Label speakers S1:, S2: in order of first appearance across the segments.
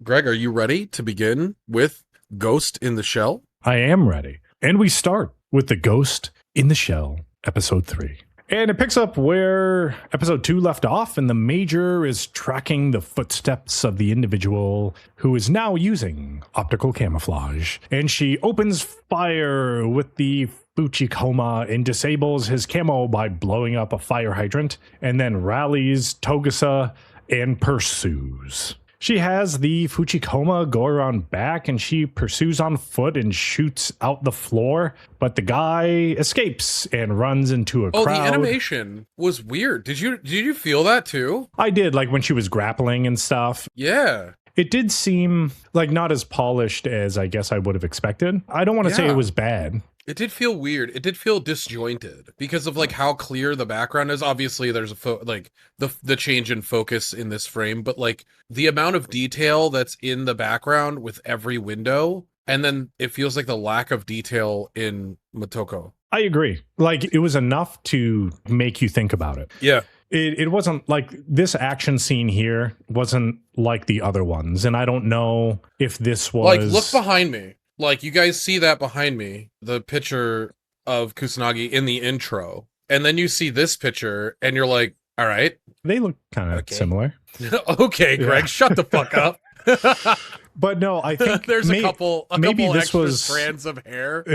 S1: Greg, are you ready to begin with Ghost in the Shell?
S2: I am ready. And we start with The Ghost in the Shell, episode 3. And it picks up where episode 2 left off, and the Major is tracking the footsteps of the individual who is now using optical camouflage. And she opens fire with the Fuchikoma and disables his camo by blowing up a fire hydrant, and then rallies Togusa and pursues. She has the Fuchikoma go around back, and she pursues on foot and shoots out the floor, but the guy escapes and runs into a crowd.
S1: Oh, the animation was weird. Did you feel that too?
S2: I did, like when she was grappling and stuff.
S1: Yeah.
S2: It did seem like not as polished as I guess I would have expected. I don't want to say it was bad.
S1: It did feel weird. It did feel disjointed because of like how clear the background is. Obviously, there's the change in focus in this frame, but like the amount of detail that's in the background with every window, and then it feels like the lack of detail in Motoko.
S2: I agree. Like it was enough to make you think about it.
S1: Yeah.
S2: It wasn't like this action scene here wasn't like the other ones, and I don't know if this was
S1: like look behind me. Like, you guys see that behind me, the picture of Kusanagi in the intro, and then you see this picture, and you're like, all right.
S2: They look kind of similar.
S1: Okay, Greg, shut the fuck up.
S2: But no, I think
S1: there's a couple extra
S2: was
S1: strands of hair.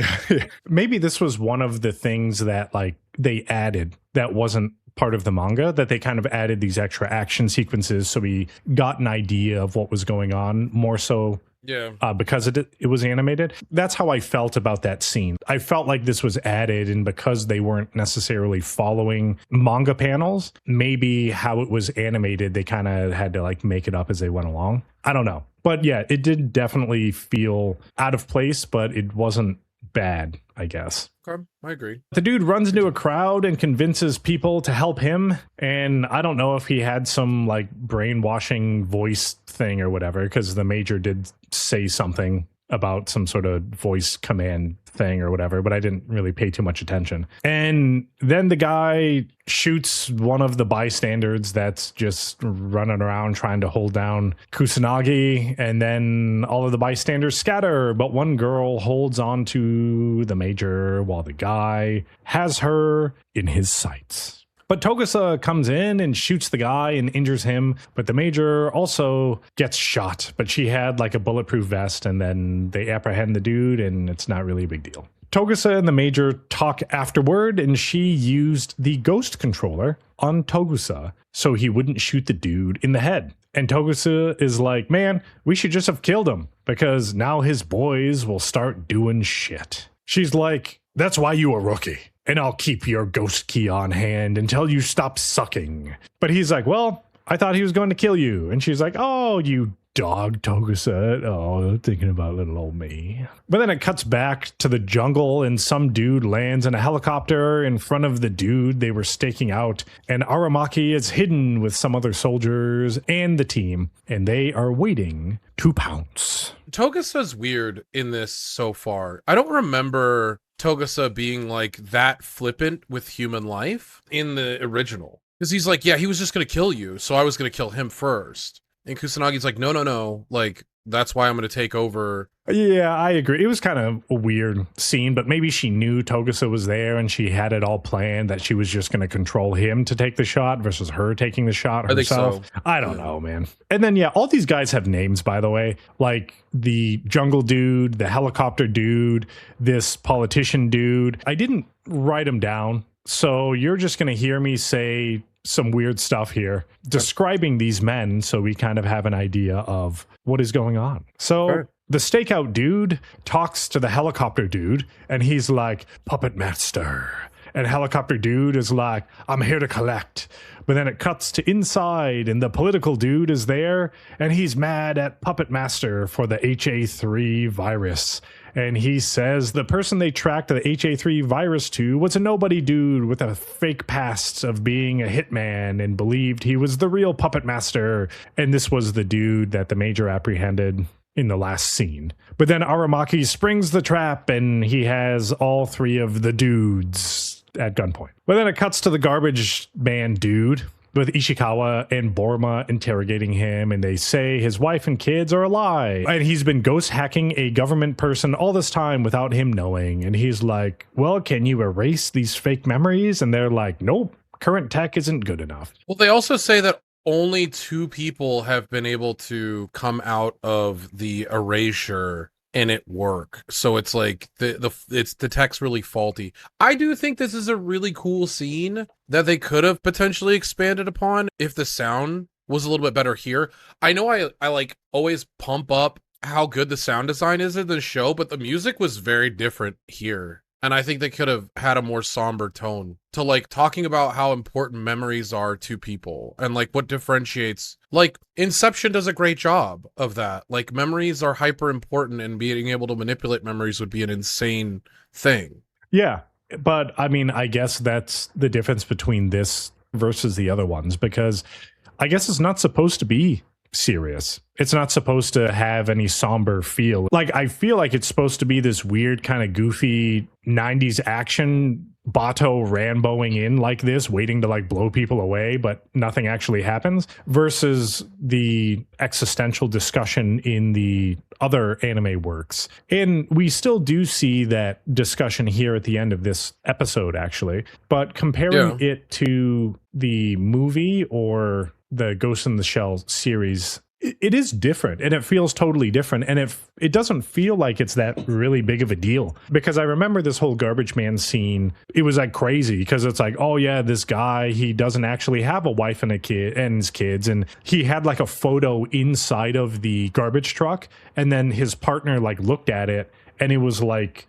S2: Maybe this was one of the things that, like, they added that wasn't part of the manga, that they kind of added these extra action sequences so we got an idea of what was going on more so.
S1: Yeah.
S2: Because it was animated. That's how I felt about that scene. I felt like this was added, and because they weren't necessarily following manga panels, maybe how it was animated, they kind of had to like make it up as they went along. I don't know. But yeah, it did definitely feel out of place, but it wasn't bad, I guess.
S1: Okay, I agree.
S2: The dude runs into a crowd and convinces people to help him. And I don't know if he had some like brainwashing voice thing or whatever, because the Major did say something about some sort of voice command thing or whatever, but I didn't really pay too much attention. And then the guy shoots one of the bystanders that's just running around trying to hold down Kusanagi, and then all of the bystanders scatter, but one girl holds on to the Major while the guy has her in his sights. But Togusa comes in and shoots the guy and injures him, but the Major also gets shot, but she had like a bulletproof vest, and then they apprehend the dude, and it's not really a big deal. Togusa and the Major talk afterward, and she used the ghost controller on Togusa so he wouldn't shoot the dude in the head. And Togusa is like, man, we should just have killed him because now his boys will start doing shit. She's like, that's why you a rookie. And I'll keep your ghost key on hand until you stop sucking. But he's like, well, I thought he was going to kill you. And she's like, oh, you dog, Togusa. Oh, thinking about little old me. But then it cuts back to the jungle, and some dude lands in a helicopter in front of the dude they were staking out. And Aramaki is hidden with some other soldiers and the team, and they are waiting to pounce.
S1: Togusa's weird in this so far. I don't remember Togusa being like that flippant with human life in the original. Because he's like, yeah, he was just going to kill you, so I was going to kill him first. And Kusanagi's like, no, like, that's why I'm going to take over.
S2: Yeah, I agree. It was kind of a weird scene, but maybe she knew Togusa was there and she had it all planned that she was just going to control him to take the shot versus her taking the shot herself.
S1: I think so.
S2: I don't know, man. And then, yeah, all these guys have names, by the way, like the jungle dude, the helicopter dude, this politician dude. I didn't write them down, so you're just going to hear me say some weird stuff here describing these men so we kind of have an idea of what is going on. So the stakeout dude talks to the helicopter dude, and he's like, puppet master. And helicopter dude is like, I'm here to collect. But then it cuts to inside, and the political dude is there, and he's mad at Puppet Master for the HA3 virus. And he says the person they tracked the HA3 virus to was a nobody dude with a fake past of being a hitman and believed he was the real Puppet Master. And this was the dude that the Major apprehended in the last scene. But then Aramaki springs the trap, and he has all three of the dudes at gunpoint. But then it cuts to the garbage man dude, with Ishikawa and Borma interrogating him, and they say his wife and kids are alive. And he's been ghost hacking a government person all this time without him knowing. And he's like, well, can you erase these fake memories? And they're like, nope, current tech isn't good enough.
S1: Well, they also say that only 2 people have been able to come out of the erasure and it work. So it's like the tech's really faulty. I do think this is a really cool scene that they could have potentially expanded upon if the sound was a little bit better here. I know I like always pump up how good the sound design is in the show, but the music was very different here. And I think they could have had a more somber tone to like talking about how important memories are to people and like what differentiates. Like Inception does a great job of that. Like memories are hyper important, and being able to manipulate memories would be an insane thing.
S2: Yeah. But I mean, I guess that's the difference between this versus the other ones, because I guess it's not supposed to be serious. It's not supposed to have any somber feel. Like, I feel like it's supposed to be this weird kind of goofy 90s action, Bato Ramboing in like this, waiting to like blow people away, but nothing actually happens, versus the existential discussion in the other anime works. And we still do see that discussion here at the end of this episode, actually. But comparing it to the movie or the Ghost in the Shell series, it is different, and it feels totally different, and it doesn't feel like it's that really big of a deal, because I remember this whole garbage man scene. It was like crazy because it's like, oh yeah, this guy, he doesn't actually have a wife and a kid and his kids, and he had like a photo inside of the garbage truck, and then his partner like looked at it, and it was like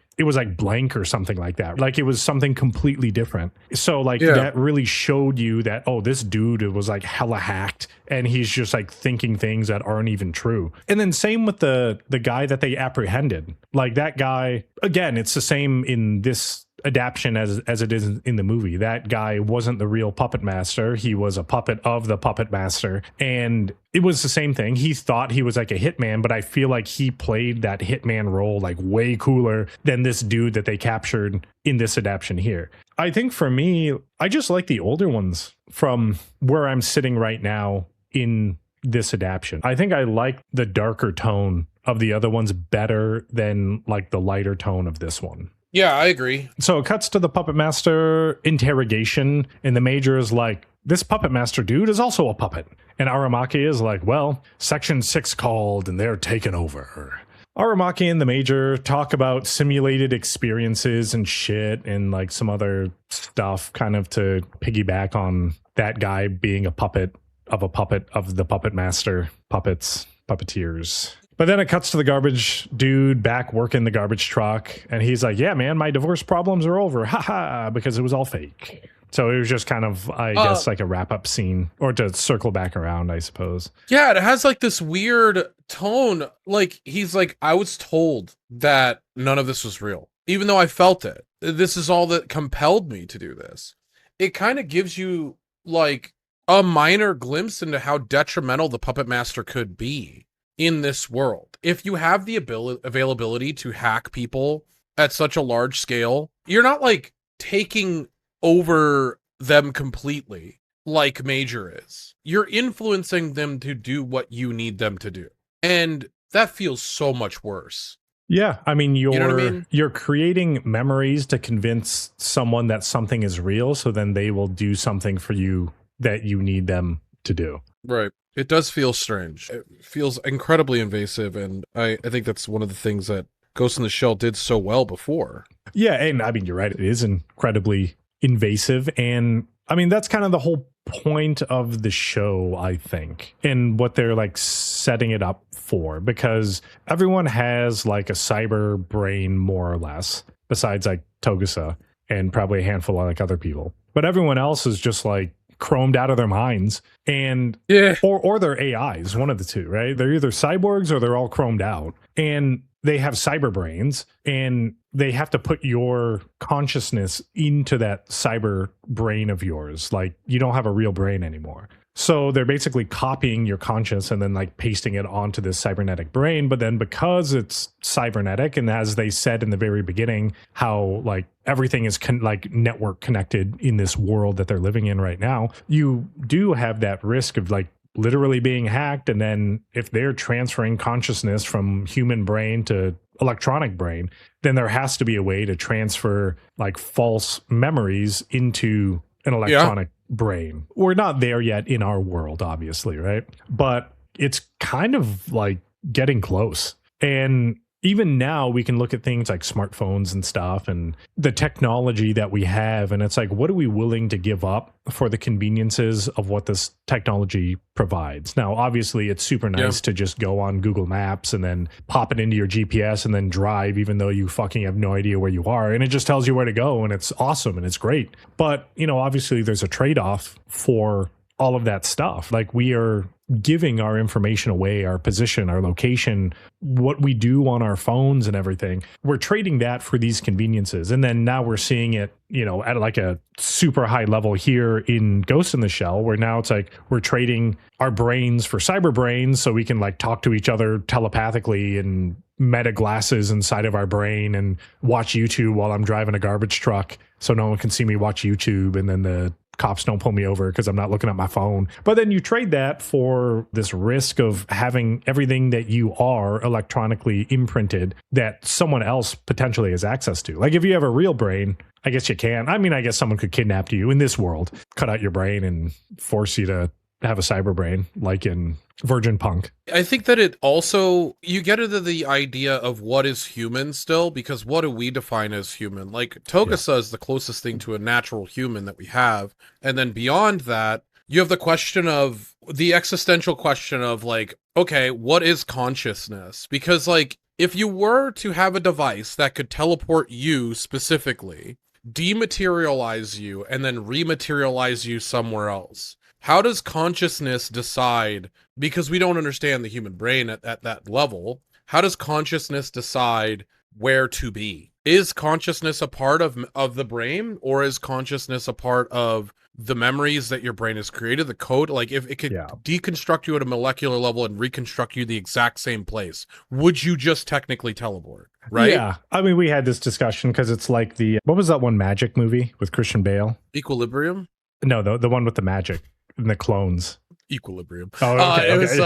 S2: blank or something like that. Like it was something completely different. So like that really showed you that, oh, this dude was like hella hacked, and he's just like thinking things that aren't even true. And then same with the guy that they apprehended. Like that guy, again, it's the same in this adaptation as it is in the movie. That guy wasn't the real puppet master. He was a puppet of the puppet master, and it was the same thing. He thought he was like a hitman, but I feel like he played that hitman role like way cooler than this dude that they captured in this adaptation here. I think for me, I just like the older ones from where I'm sitting right now in this adaptation. I think I like the darker tone of the other ones better than like the lighter tone of this one.
S1: Yeah, I agree.
S2: So it cuts to the puppet master interrogation, and the major is like, this puppet master dude is also a puppet. And Aramaki is like, well, Section 6 called and they're taking over. Aramaki and the major talk about simulated experiences and shit and like some other stuff, kind of to piggyback on that guy being a puppet of the puppet master, puppeteers. But then it cuts to the garbage dude back working the garbage truck, and he's like, yeah, man, my divorce problems are over. Haha, because it was all fake. So it was just kind of, I guess, like a wrap-up scene, or to circle back around, I suppose.
S1: Yeah, it has like this weird tone. Like, he's like, I was told that none of this was real, even though I felt it. This is all that compelled me to do this. It kind of gives you like a minor glimpse into how detrimental the puppet master could be in this world. If you have the availability to hack people at such a large scale, you're not like taking over them completely like Major is. You're influencing them to do what you need them to do. And that feels so much worse.
S2: Yeah, I mean,
S1: you know what I mean?
S2: You're creating memories to convince someone that something is real, so then they will do something for you that you need them to do.
S1: Right. It does feel strange. It feels incredibly invasive, and I think that's one of the things that Ghost in the Shell did so well before.
S2: Yeah, and I mean, you're right. It is incredibly invasive, and I mean, that's kind of the whole point of the show, I think, and what they're like setting it up for, because everyone has like a cyber brain, more or less, besides like Togusa and probably a handful of like other people. But everyone else is just like chromed out of their minds, and or they're AIs, one of the two, right? They're either cyborgs or they're all chromed out, and they have cyber brains, and they have to put your consciousness into that cyber brain of yours. Like, you don't have a real brain anymore. So they're basically copying your conscious and then like pasting it onto this cybernetic brain. But then because it's cybernetic, and as they said in the very beginning, how like everything is like network connected in this world that they're living in right now, you do have that risk of like literally being hacked. And then if they're transferring consciousness from human brain to electronic brain, then there has to be a way to transfer like false memories into an electronic brain. We're not there yet in our world, obviously, right? But it's kind of like getting close. And even now we can look at things like smartphones and stuff and the technology that we have. And it's like, what are we willing to give up for the conveniences of what this technology provides? Now, obviously, it's super nice to just go on Google Maps and then pop it into your GPS and then drive, even though you fucking have no idea where you are. And it just tells you where to go. And it's awesome and it's great. But, you know, obviously there's a trade-off for all of that stuff. Like we are giving our information away, our position, our location, what we do on our phones and everything. We're trading that for these conveniences. And then now we're seeing it, you know, at like a super high level here in Ghost in the Shell, where now it's like we're trading our brains for cyber brains so we can like talk to each other telepathically and meta glasses inside of our brain and watch YouTube while I'm driving a garbage truck so no one can see me watch YouTube, and then the cops don't pull me over because I'm not looking at my phone. But then you trade that for this risk of having everything that you are electronically imprinted that someone else potentially has access to. Like if you have a real brain, I guess you can. I mean, I guess someone could kidnap you in this world, cut out your brain and force you to have a cyber brain like in Virgin Punk.
S1: I think that it also, you get into the idea of what is human still, because what do we define as human? Like Togusa is the closest thing to a natural human that we have. And then beyond that, you have the question of the existential question of like, okay, what is consciousness? Because like, if you were to have a device that could teleport you specifically, dematerialize you, and then rematerialize you somewhere else, how does consciousness decide, because we don't understand the human brain at that level, how does consciousness decide where to be? Is consciousness a part of the brain, or is consciousness a part of the memories that your brain has created, the code? Like if it could deconstruct you at a molecular level and reconstruct you the exact same place, would you just technically teleport? Right?
S2: Yeah. I mean, we had this discussion because it's like what was that one Magic movie with Christian Bale?
S1: Equilibrium?
S2: No, the one with the magic and the clones.
S1: Equilibrium.
S2: Oh, okay.
S1: It was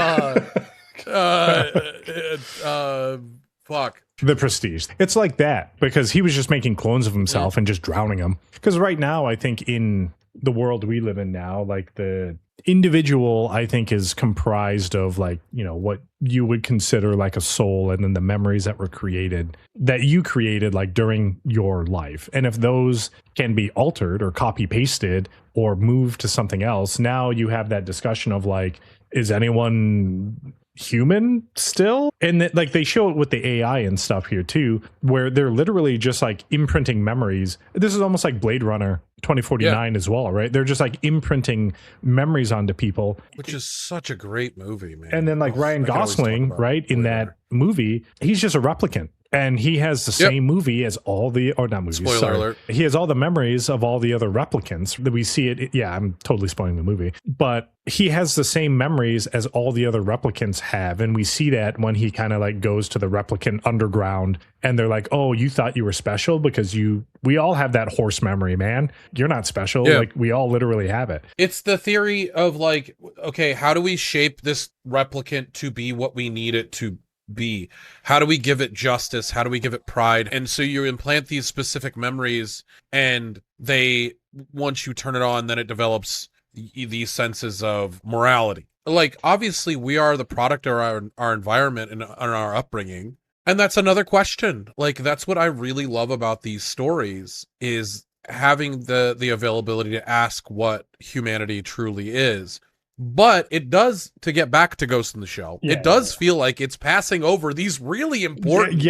S1: fuck.
S2: The Prestige. It's like that because he was just making clones of himself and just drowning them. Because right now, I think in the world we live in now, like the individual, I think, is comprised of like, you know, what you would consider like a soul, and then the memories that were created, that you created like during your life. And if those can be altered or copy pasted or moved to something else, now you have that discussion of like, is anyone human still? And like they show it with the AI and stuff here too, where they're literally just like imprinting memories. This is almost like Blade Runner 2049 as well, right? They're just like imprinting memories onto people,
S1: which is such a great movie, man.
S2: And then like Ryan Gosling, right, in that movie, he's just a replicant. And he has the same movie as all the, or not movies,
S1: spoiler alert.
S2: He has all the memories of all the other replicants that we see it. Yeah, I'm totally spoiling the movie. But he has the same memories as all the other replicants have. And we see that when he kind of like goes to the replicant underground and they're like, oh, you thought you were special because we all have that horse memory, man. You're not special. Yeah. Like we all literally have it.
S1: It's the theory of like, okay, how do we shape this replicant to be what we need it to be? How do we give it justice? How do we give it pride? And so you implant these specific memories, and they, once you turn it on, then it develops these senses of morality. Like obviously we are the product of our environment and our upbringing, and that's another question. Like that's what I really love about these stories, is having the availability to ask what humanity truly is. But it does, to get back to Ghost in the Shell, it does feel like it's passing over these really important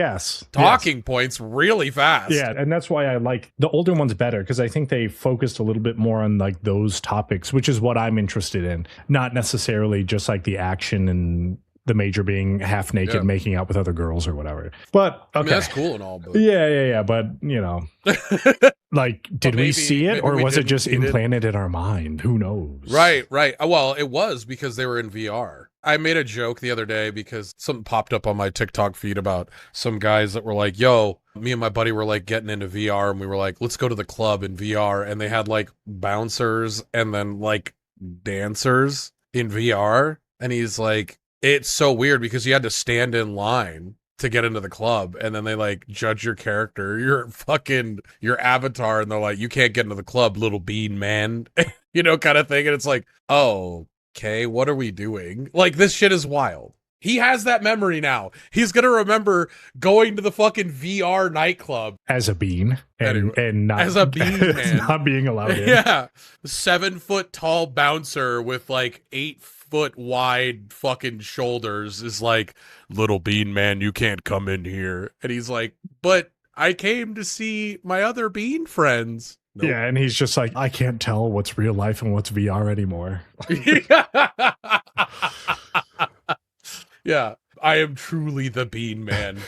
S1: talking points really fast.
S2: Yeah, and that's why I like the older ones better, because I think they focused a little bit more on like those topics, which is what I'm interested in. Not necessarily just like the action and the Major being half naked,
S1: Yeah.
S2: making out with other girls or whatever. But okay,
S1: I mean, that's cool and all, but
S2: yeah. But you know, like, did we
S1: maybe-
S2: see it,
S1: maybe
S2: or
S1: we
S2: was it
S1: didn't
S2: just
S1: see it.
S2: implanted in our mind? Who knows?
S1: Right. Well, it was because they were in VR. I made a joke the other day because something popped up on my TikTok feed about some guys that were like, yo, me and my buddy were like getting into VR, and we were like, let's go to the club in VR. And they had like bouncers and then like dancers in VR. And he's like, it's so weird because you had to stand in line to get into the club, and then they like judge your character, your avatar, and they're like, you can't get into the club, little bean man, you know, kind of thing. And it's like, oh, okay, what are we doing? Like, this shit is wild. He has that memory now. He's gonna remember going to the fucking VR nightclub
S2: As a bean, and not
S1: as a bean man.
S2: not being allowed in.
S1: Yeah, 7 foot tall bouncer with like 8 foot wide fucking shoulders is like, little bean man, you can't come in here. And he's like, but I came to see my other bean friends. Nope.
S2: Yeah, and he's just like, I can't tell what's real life and what's VR anymore.
S1: Yeah, I am truly the bean man.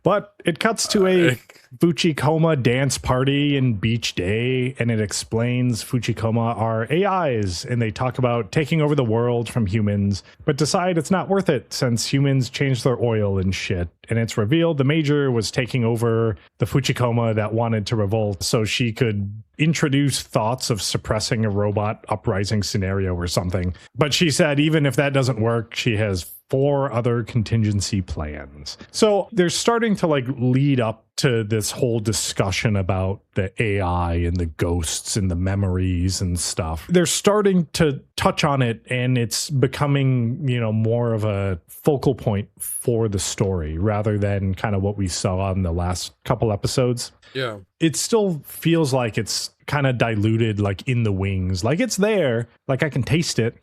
S2: But it cuts to a Fuchikoma dance party in Beach Day, and it explains Fuchikoma are AIs, and they talk about taking over the world from humans, but decide it's not worth it since humans change their oil and shit. And it's revealed the Major was taking over the Fuchikoma that wanted to revolt so she could introduce thoughts of suppressing a robot uprising scenario or something. But she said even if that doesn't work, she has 4 other contingency plans. So they're starting to like lead up to this whole discussion about the AI and the ghosts and the memories and stuff. They're starting to touch on it, and it's becoming, you know, more of a focal point for the story rather than kind of what we saw in the last couple episodes.
S1: Yeah.
S2: It still feels like it's kind of diluted, like in the wings. Like it's there, like I can taste it,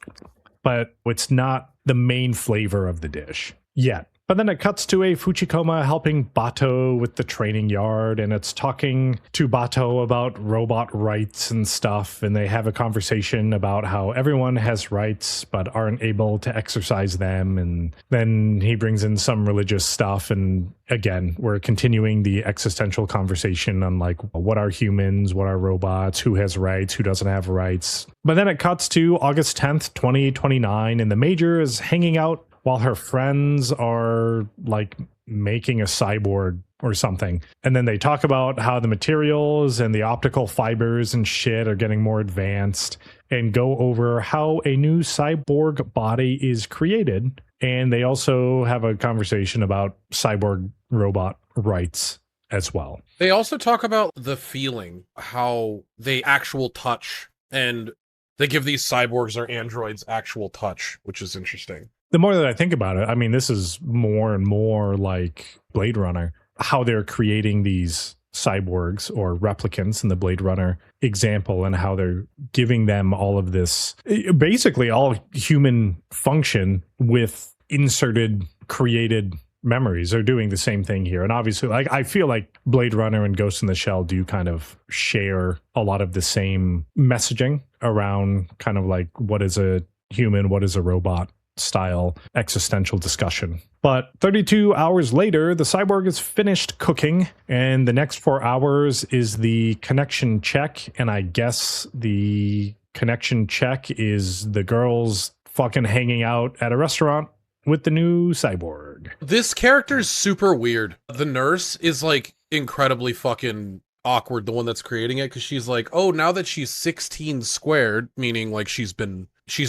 S2: but it's not the main flavor of the dish yet. But then it cuts to a Fuchikoma helping Bato with the training yard, and it's talking to Bato about robot rights and stuff, and they have a conversation about how everyone has rights but aren't able to exercise them, and then he brings in some religious stuff, and again, we're continuing the existential conversation on like, what are humans, what are robots, who has rights, who doesn't have rights. But then it cuts to August 10th, 2029, and the Major is hanging out while her friends are like making a cyborg or something. And then they talk about how the materials and the optical fibers and shit are getting more advanced, and go over how a new cyborg body is created. And they also have a conversation about cyborg robot rights as well.
S1: They also talk about the feeling, how they actual touch, and they give these cyborgs or androids actual touch, which is interesting.
S2: The more that I think about it, I mean, this is more and more like Blade Runner, how they're creating these cyborgs or replicants in the Blade Runner example, and how they're giving them all of this, basically all human function with inserted, created memories. They're doing the same thing here. And obviously, like, I feel like Blade Runner and Ghost in the Shell do kind of share a lot of the same messaging around kind of like, what is a human, what is a robot style existential discussion. But 32 hours later, the cyborg is finished cooking, and the next 4 hours is the connection check. And I guess the connection check is the girls fucking hanging out at a restaurant with the new cyborg.
S1: This character's super weird. The nurse is like incredibly fucking awkward, the one that's creating it, because she's like, oh, now that she's 16 squared, meaning like she's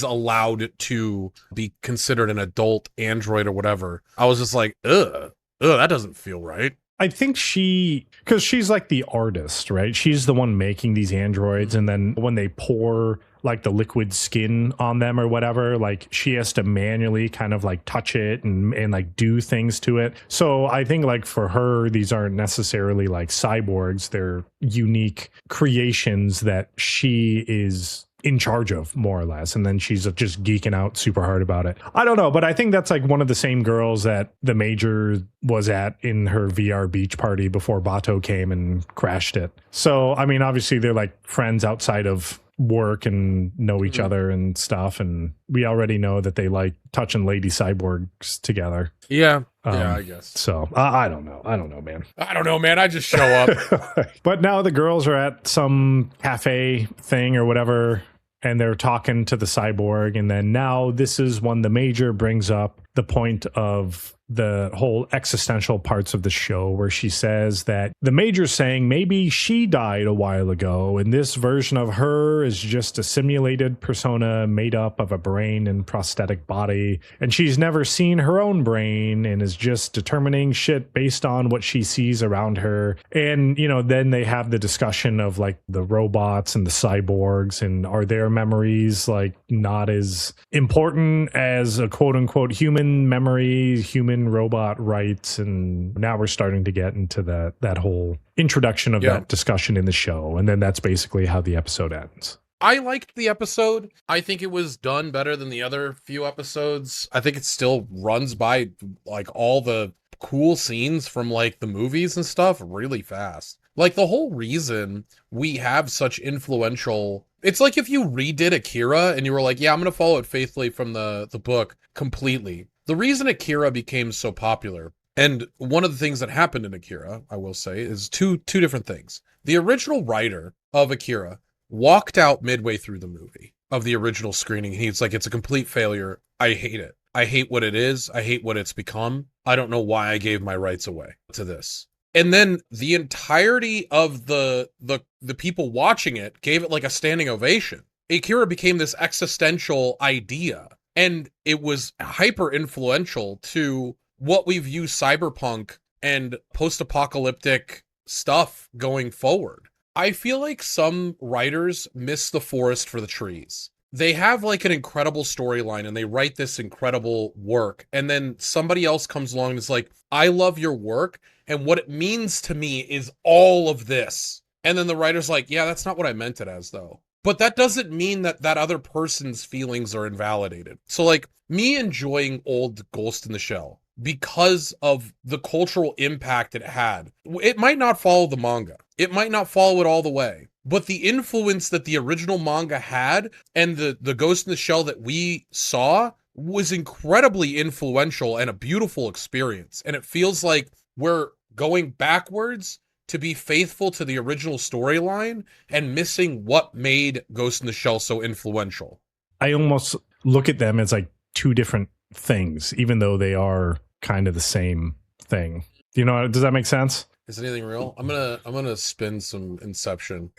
S1: allowed to be considered an adult android or whatever. I was just like, that doesn't feel right.
S2: I think because she's like the artist, right? She's the one making these androids, and then when they pour like the liquid skin on them or whatever, like she has to manually kind of like touch it and like do things to it. So I think like for her, these aren't necessarily like cyborgs. They're unique creations that she is in charge of, more or less, and then she's just geeking out super hard about it. I don't know, but I think that's like one of the same girls that the Major was at in her VR beach party before Bato came and crashed it. So I mean, obviously they're like friends outside of work and know each
S1: Mhm.
S2: other and stuff. And we already know that they like touching lady cyborgs together.
S1: Yeah.
S2: Um,
S1: Yeah, I guess.
S2: So I don't know. I don't know, man.
S1: I don't know, man. I just show up.
S2: But now the girls are at some cafe thing or whatever, and they're talking to the cyborg. And then now this is when the Major brings up the point of the whole existential parts of the show, where she says that the Major's saying maybe she died a while ago, and this version of her is just a simulated persona made up of a brain and prosthetic body, and she's never seen her own brain and is just determining shit based on what she sees around her. And, you know, then they have the discussion of like the robots and the cyborgs, and are their memories like not as important as a quote unquote human memory, human robot rights. And now we're starting to get into that whole introduction of that discussion in the show, and then that's basically how the episode ends.
S1: I liked the episode. I think it was done better than the other few episodes. I think it still runs by like all the cool scenes from like the movies and stuff really fast. Like the whole reason we have such influential, it's like if you redid Akira and you were like, yeah, I'm going to follow it faithfully from the book completely. The reason Akira became so popular, and one of the things that happened in Akira, I will say, is two different things. The original writer of Akira walked out midway through the movie of the original screening. He's like, it's a complete failure. I hate it. I hate what it is. I hate what it's become. I don't know why I gave my rights away to this. And then the entirety of the people watching it gave it like a standing ovation. Akira became this existential idea, and it was hyper influential to what we view cyberpunk and post-apocalyptic stuff going forward. I feel like some writers miss the forest for the trees. They have like an incredible storyline and they write this incredible work, and then somebody else comes along and is like, I love your work, and what it means to me is all of this. And then the writer's like, yeah, that's not what I meant it as though. But that doesn't mean that that other person's feelings are invalidated. So like me enjoying old Ghost in the Shell because of the cultural impact it had. It might not follow the manga. It might not follow it all the way. But the influence that the original manga had and the Ghost in the Shell that we saw was incredibly influential and a beautiful experience. And it feels like we're going backwards to be faithful to the original storyline and missing what made Ghost in the Shell so influential.
S2: I almost look at them as like two different things, even though they are kind of the same thing. You know, does that make sense?
S1: Is anything real? I'm gonna spin some Inception.